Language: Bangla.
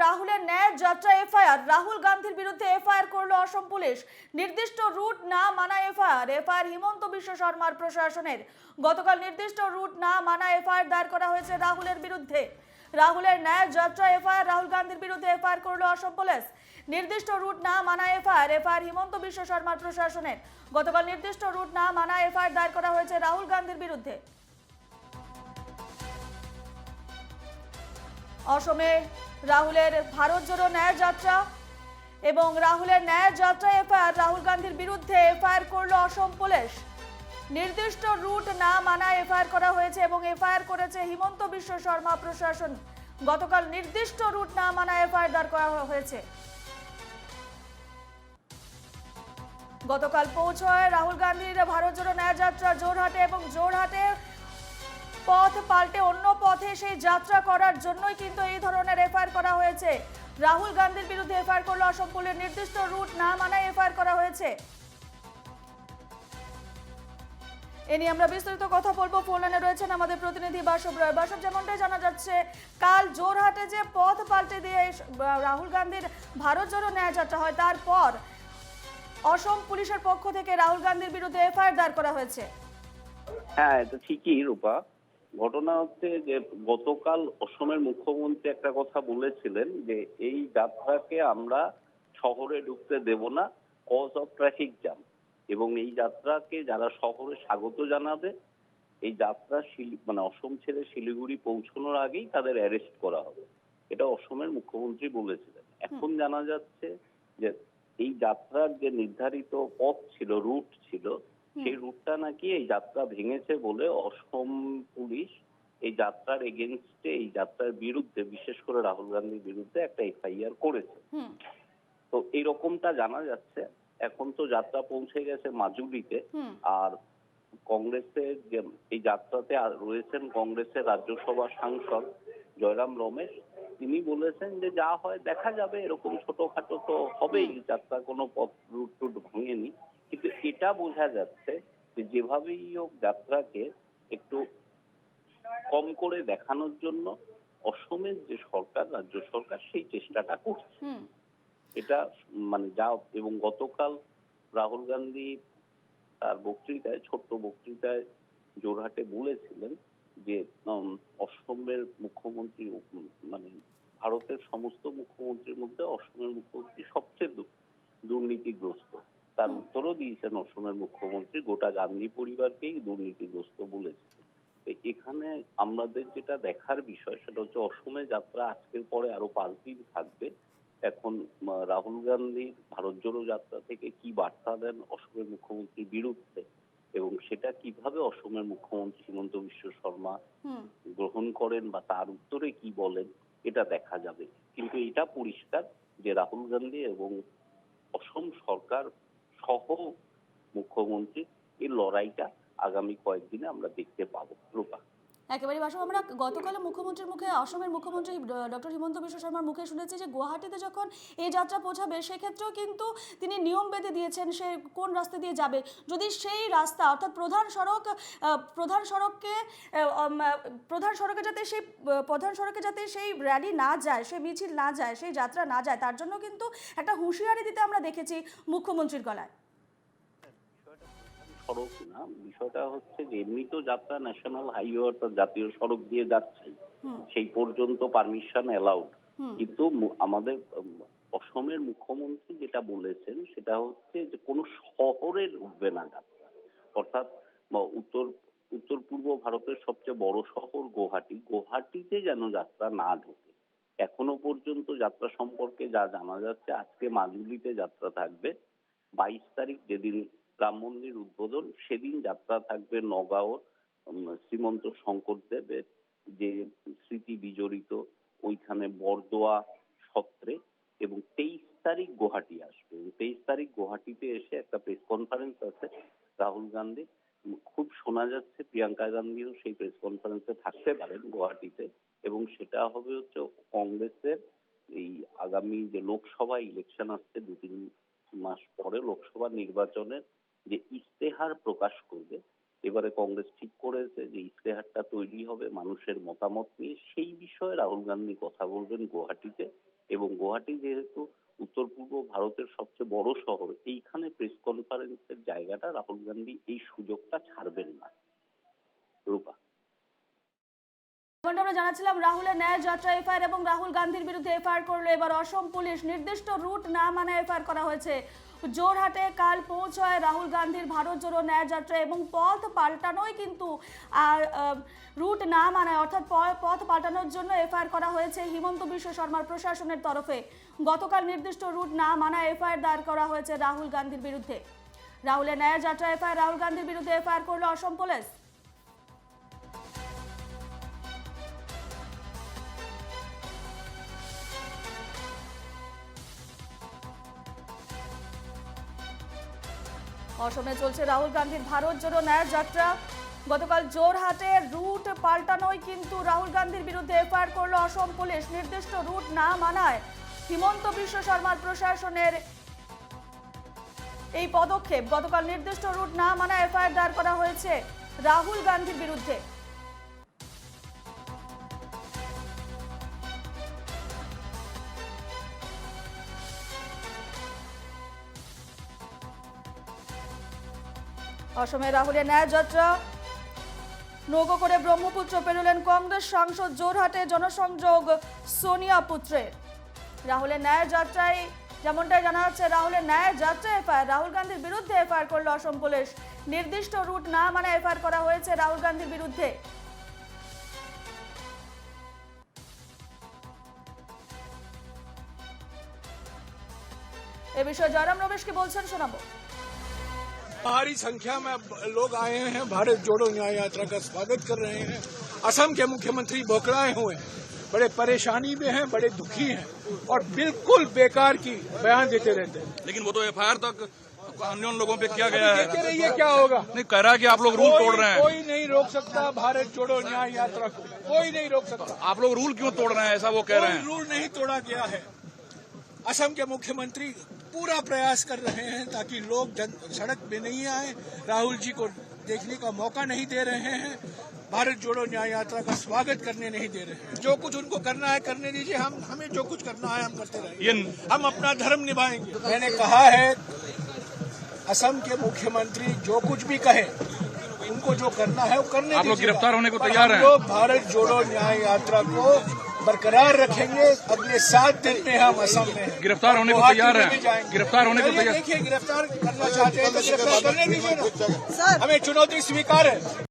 রাহুলের ন্যায় যাত্রা এফআইআর, রাহুল গান্ধীর বিরুদ্ধে এফআইআর করলো অসম পুলিশ। নির্দিষ্ট রুট না মানা এফআইআর, এফআইআর হিমন্ত বিশ্ব শর্মার প্রশাসনের। গতকাল নির্দিষ্ট রুট না মানা এফআইআর দায়ের করা হয়েছে রাহুলের বিরুদ্ধে। রাহুলের ন্যায় যাত্রা এফআইআর, রাহুল গান্ধীর বিরুদ্ধে এফআইআর করলো অসম পুলিশ। নির্দিষ্ট রুট না মানা এফআইআর, এফআইআর হিমন্ত বিশ্ব শর্মার প্রশাসনের। গতকাল নির্দিষ্ট রুট না মানা এফআইআর দায়ের করা হয়েছে রাহুল গান্ধীর বিরুদ্ধে। অসমে রাহুলের ভারত জোড়ো ন্যায় যাত্রা এবং রাহুলের ন্যায় যাত্রা এফআইআর, রাহুল গান্ধীর বিরুদ্ধে এফআইআর করলো অসম পুলিশ। নির্দিষ্ট রুট না মানা এফআইআর করা হয়েছে এবং এফআইআর করেছে হিমন্ত বিশ্ব শর্মা প্রশাসন। গতকাল নির্দিষ্ট রুট না মানা এফআইআর দায়ের করা হয়েছে। গতকাল পৌঁছয় রাহুল গান্ধীর ভারত জোড়ো ন্যায় যাত্রা জোরহাটে এবং জোরহাটে পথ পাল্টে অন্য পথে সেই যাত্রা করার জন্যই কিন্তু এই ধরনের এফআইআর করা হয়েছে। রাহুল গান্ধীর বিরুদ্ধে এফআইআর করলো অসম পুলিশ। নির্দিষ্ট রুট না মানায় এফআইআর করা হয়েছে। এ নিয়ে আমরা বিস্তারিত কথা বলবো। ফোন লাইনে রয়েছেন আমাদের প্রতিনিধি বাসব রয়। বাসব, যেমনটাই জানা যাচ্ছে, কাল জোরহাটে যে পথ পাল্টে দিয়ে রাহুল গান্ধীর ভারত জোড়ো ন্যায় যাত্রা হয়, তারপর অসম পুলিশের পক্ষ থেকে রাহুল গান্ধীর বিরুদ্ধে এফআইআর দায়ের করা হয়েছে। হ্যাঁ, এটা ঠিকই রূপা। ঘটনা হচ্ছে যে গতকাল অসমের মুখ্যমন্ত্রী একটা কথা বলেছিলেন যে এই যাত্রাকে আমরা শহরে ঢুকতে দেব না, কজ অফ ট্রাফিক জ্যাম, এবং এই যাত্রাকে যারা শহরে স্বাগত জানাবে, এই যাত্রা মানে অসম ছেড়ে শিলিগুড়ি পৌঁছানোর আগেই তাদের অ্যারেস্ট করা হবে। এটা অসমের মুখ্যমন্ত্রী বলেছিলেন। এখন জানা যাচ্ছে যে এই যাত্রার যে নির্ধারিত পথ ছিল, রুট ছিল, সেই রুটটা নাকি এই যাত্রা ভেঙেছে বলে অসম পুলিশ এই যাত্রার এগেনস্টে, এই যাত্রার বিরুদ্ধে, বিশেষ করে রাহুল গান্ধীর বিরুদ্ধে একটা এফআইআর করেছে। তো এইরকমটা জানা যাচ্ছে। এখন তো যাত্রা পৌঁছে গেছে মাজুলিতে। আর কংগ্রেসের যে এই যাত্রাতে রয়েছেন কংগ্রেসের রাজ্যসভা সাংসদ জয়রাম রমেশ। তিনি বলেছেন যে যা হয় দেখা যাবে, এরকম ছোটখাটো তো হবেই, যাত্রা কোনো পথ রুট টুট ভাঙেনি। কিন্তু এটা বোঝা যাচ্ছে যে যেভাবেই হোক যাত্রাকে একটু কম করে দেখানোর জন্য অসমের যে সরকার, রাজ্য সরকার, সেই চেষ্টাটা করছে। এটা মানে যা, এবং গতকাল রাহুল গান্ধী তার বক্তৃতায়, ছোট্ট বক্তৃতায় জোরহাটে বলেছিলেন যে অসমের মুখ্যমন্ত্রী, মানে ভারতের সমস্ত মুখ্যমন্ত্রীর মধ্যে অসমের মুখ্যমন্ত্রী সবচেয়ে দুর্নীতিগ্রস্ত। তার উত্তরও দিয়েছেন অসমের মুখ্যমন্ত্রী, গোটা গান্ধী পরিবারকেই দুর্নীতিগ্রস্ত বলেছেন। এখানে আমাদের যেটা দেখার বিষয় সেটা হচ্ছে অসমে যাত্রা আজকের পরে আরো 5 দিন থাকবে। এখন রাহুল গান্ধী ভারত জোড়ো যাত্রা থেকে কি বার্তা দেন অসমের মুখ্যমন্ত্রীর বিরুদ্ধে, এবং সেটা কিভাবে অসমের মুখ্যমন্ত্রী হিমন্ত বিশ্ব শর্মা গ্রহণ করেন বা তার উত্তরে কি বলেন, এটা দেখা যাবে। কিন্তু এটা পরিষ্কার যে রাহুল গান্ধী এবং অসম সরকার সহ মুখ্যমন্ত্রী এই লড়াইটা আগামী কয়েকদিনে আমরা দেখতে পাবো রূপা। একেবারে বাসব, আমরা গতকাল মুখ্যমন্ত্রীর মুখে, অসমের মুখ্যমন্ত্রী ডক্টর হিমন্ত বিশ্ব শর্মার মুখে শুনেছি যে গুয়াহাটিতে যখন এই যাত্রা পৌঁছাবে সেক্ষেত্রেও কিন্তু তিনি নিয়ম বেঁধে দিয়েছেন সে কোন রাস্তা দিয়ে যাবে। যদি সেই রাস্তা, অর্থাৎ প্রধান সড়কে যাতে সেই র্যালি না যায়, সেই মিছিল না যায়, সেই যাত্রা না যায়, তার জন্য কিন্তু একটা হুঁশিয়ারি দিতে আমরা দেখেছি মুখ্যমন্ত্রীর গলায়। সড়ক না, বিষয়টা হচ্ছে যে এমনি তো যাত্রা ন্যাশনাল হাইওয়ে অর্থাৎ জাতীয় সড়ক দিয়ে যাচ্ছে, সেই পর্যন্ত পারমিশন অ্যালাউড। কিন্তু আমাদের অসমের মুখ্যমন্ত্রী যেটা বলেছেন সেটা হচ্ছে যে কোনো শহরে ঢুকবে না যাত্রা, অর্থাৎ উত্তর পূর্ব ভারতের সবচেয়ে বড় শহর গুয়াহাটিতে যেন যাত্রা না ঢোকে। এখনো পর্যন্ত যাত্রা সম্পর্কে যা জানা যাচ্ছে, আজকে মাজুলিতে যাত্রা থাকবে, 22 তারিখ যেদিন রাম মন্দির উদ্বোধন, সেদিন যাত্রা থাকবে নগাঁওর শ্রীমন্ত শঙ্করদেবের যে স্মৃতি বিজড়িত ওইখানে বরদোয়া সত্রে, এবং 23 তারিখ গুয়াহাটি আসবে। 23 তারিখ গুয়াহাটিতে এসে একটা প্রেস কনফারেন্স আছে রাহুল গান্ধী, খুব শোনা যাচ্ছে প্রিয়াঙ্কা গান্ধীও সেই প্রেস কনফারেন্সে থাকতে পারেন গুয়াহাটিতে, এবং সেটা হবে হচ্ছে কংগ্রেসের এই আগামী যে লোকসভা ইলেকশন আসছে 2-3 মাস পরে, লোকসভা নির্বাচনের যে ইশতেহার প্রকাশ করবে। এবারে কংগ্রেস ঠিক করেছে যে ইশতেহারটা তৈরি হবে মানুষের মতামত নিয়ে, সেই বিষয়ে রাহুল গান্ধী কথা বলবেন গুয়াহাটিতে, এবং গুয়াহাটি যেহেতু উত্তর পূর্ব ভারতের সবচেয়ে বড় শহর, এইখানে প্রেস কনফারেন্সের জায়গাটা রাহুল গান্ধী এই সুযোগটা ছাড়বেন না। রূপা, যেমনটা আমরা জানাচ্ছিলাম, রাহুলের ন্যায় যাত্রা এফআইআর এবং রাহুল গান্ধীর বিরুদ্ধে এফআইআর করলো এবার অসম পুলিশ। নির্দিষ্ট রুট না মানায় এফআইআর করা হয়েছে। জোরহাটে কাল পৌঁছায় রাহুল গান্ধীর ভারত জোড়ো ন্যায় যাত্রা এবং পথ পাল্টানোই কিন্তু রুট না মানায়, অর্থাৎ পথ পাল্টানোর জন্য এফআইআর করা হয়েছে হিমন্ত বিশ্ব শর্মার প্রশাসনের তরফে। গতকাল নির্দিষ্ট রুট না মানায় এফআইআর দায়ের করা হয়েছে রাহুল গান্ধীর বিরুদ্ধে। রাহুলের ন্যায় যাত্রা এফআইআর, রাহুল গান্ধীর বিরুদ্ধে এফআইআর করলো অসম পুলিশ। অসমে চলছে রাহুল গান্ধীর ভারত জোড়ো ন্যায় যাত্রা। গতকাল জোরহাটে রুট পাল্টানোই কিন্তু রাহুল গান্ধীর বিরুদ্ধে এফআইআর করলো অসম পুলিশ। নির্দিষ্ট রুট না মানায় হিমন্ত বিশ্ব শর্মার প্রশাসনের এই পদক্ষেপ। গতকাল নির্দিষ্ট রুট না মানায় এফআইআর দায়ের করা হয়েছে রাহুল গান্ধীর বিরুদ্ধে। অসমে রাহুলের ন্যায় যাত্রা নৌকো করে ব্রহ্মপুত্র পেরোলেন কংগ্রেস সাংসদ। জোরহাটে জনসংযোগ সোনিয়া পুত্রের। রাহুলের ন্যায় যাত্রায় যেমনটাই জানা যাচ্ছে, রাহুলের ন্যায় যাত্রা এফআইআর, রাহুল গান্ধীর বিরুদ্ধে এফআইআর করলো অসম পুলিশ। নির্দিষ্ট রুট না মানে এফআইআর করা হয়েছে রাহুল গান্ধীর বিরুদ্ধে। এ বিষয়ে জয়রাম রমেশ কি বলছেন শোনাবো। भारी संख्या में लोग आए हैं, भारत जोड़ो न्याय यात्रा का स्वागत कर रहे हैं। असम के मुख्यमंत्री बौखलाए हुए हैं, बड़े परेशानी में हैं, बड़े दुखी हैं और बिल्कुल बेकार की बयान देते रहते हैं। लेकिन वो तो एफआईआर तक अन्य लोगों पे किया गया है। देखते रहिए क्या होगा। नहीं कह रहा है कि आप लोग रूल तोड़ रहे हैं। कोई नहीं रोक सकता भारत जोड़ो न्याय यात्रा को, कोई नहीं रोक सकता। आप लोग रूल क्यों तोड़ रहे हैं, ऐसा वो कह रहे हैं। रूल नहीं तोड़ा गया है। असम के मुख्यमंत्री पूरा प्रयास कर रहे हैं ताकि लोग सड़क पे नहीं आए, राहुल जी को देखने का मौका नहीं दे रहे हैं, भारत जोड़ो न्याय यात्रा का स्वागत करने नहीं दे रहे हैं। जो कुछ उनको करना है करने दीजिए, हमें जो कुछ करना है हम करते रहेंगे, हम अपना धर्म निभाएंगे। मैंने कहा है असम के मुख्यमंत्री जो कुछ भी कहे, उनको जो करना है वो करने आप लोग दीजिएगा। गिरफ्तार होने को तैयार हैं। हम लोग भारत जोड़ो न्याय यात्रा को बरकरार रखेंगे। अगले 7 दिन में हम असम में गिरफ्तार होने को तैयार हैं। गिरफ्तार होने को तैयार। देखिए गिरफ्तार करना चाहते हैं तो गिरफ्तार करने दीजिए ना, हमें चुनौती स्वीकार है।